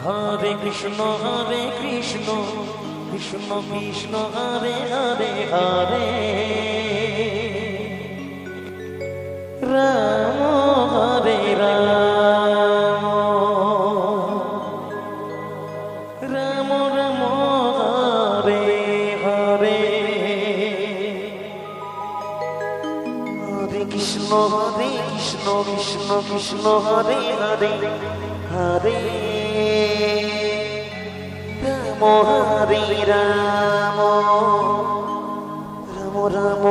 Hare Krishna Krishna Krishna Hare Hare Hare Ram Hare Ram Ram Ram Hare Hare Hare Krishna Krishna Krishna Hare Hare Hare Ram Hare Ram Ram Ram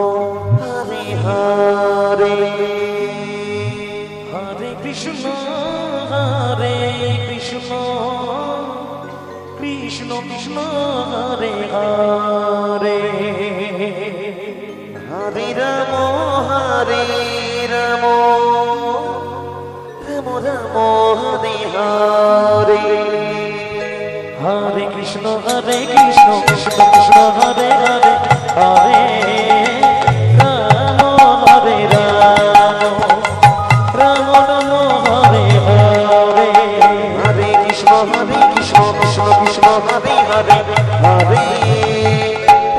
Hare Hare Hare Krishna Krishna Krishna Hare Hare Hare Ram Ram Ram Hare Hare Hare Krishna Krishna Krishna Hare Hare Hare Ram Hare Ram Ram Ram Hare Hare Hare Krishna Krishna Krishna Hare Hare Hare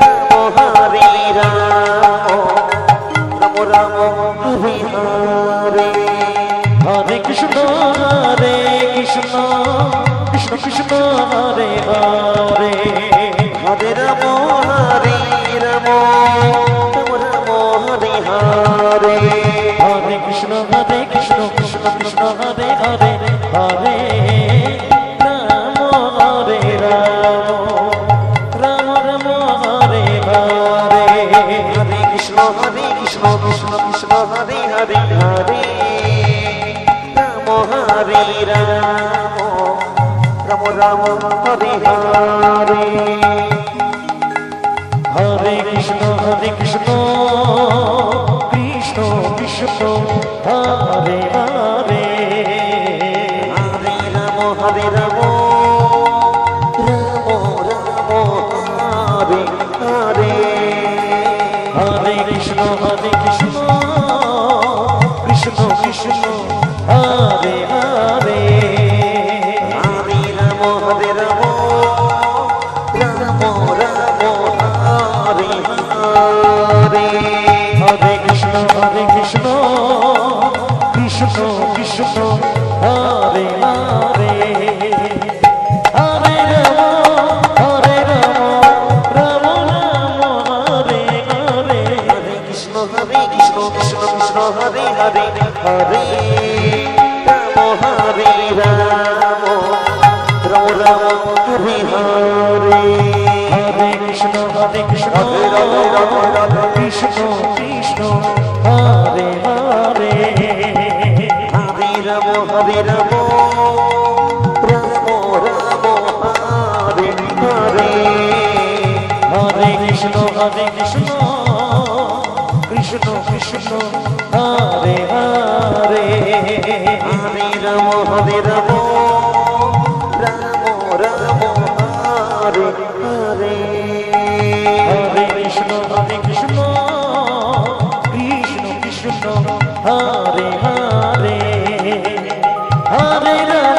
Ram Hare Ram Ram Hare Hare Hare Krishna Krishna Krishna Hare Hare Hare Ram Ram Ram Hare Hare Hare Krishna Krishna Krishna Hare Hare Hare Ram Hare Ram Ram Ram Hare Hare Hare Krishna Krishna Krishna Hare Hare Hare Ram Hare Ram Ram Ram Hare Hare Hare Krishna Krishna Krishna Hare Hare Hare Ram Ram Ram Hare Hare Hare Krishna Krishna Krishna Hare Hare Hare Ram Ram Ram Hare Hare Hare Krishna Krishna Krishna Hare Hare Hare Ram Ram Hare Hare Hare Krishna Krishna Hare Hare Hare Ram Hare Ram Ram Ram Hare Hare Hare Krishna Krishna Krishna Hare Hare Hare Ram Ram Ram Hare Hare Hare Krishna Krishna Krishna Hare Hare Hare Ram Ram Ram Hare Hare Hare Krishna Krishna Krishna Hare Hare Hare Ram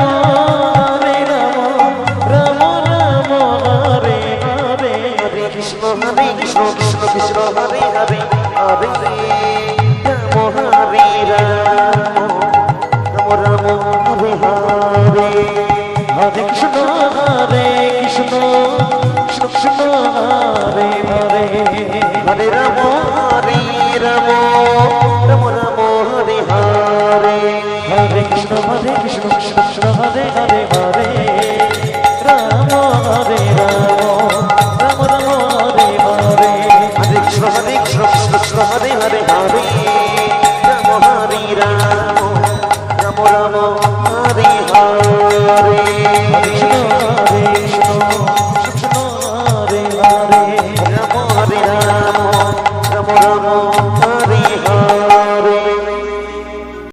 Ram Ram Hare Hare Hare Krishna Krishna Hare Hare Hare Ram Hare Ram Ram Hare Hare Hare Krishna Krishna Hare Hare Hare Ram Ram Ram Hare Hare Hare Krishna Krishna Hare Hare Hare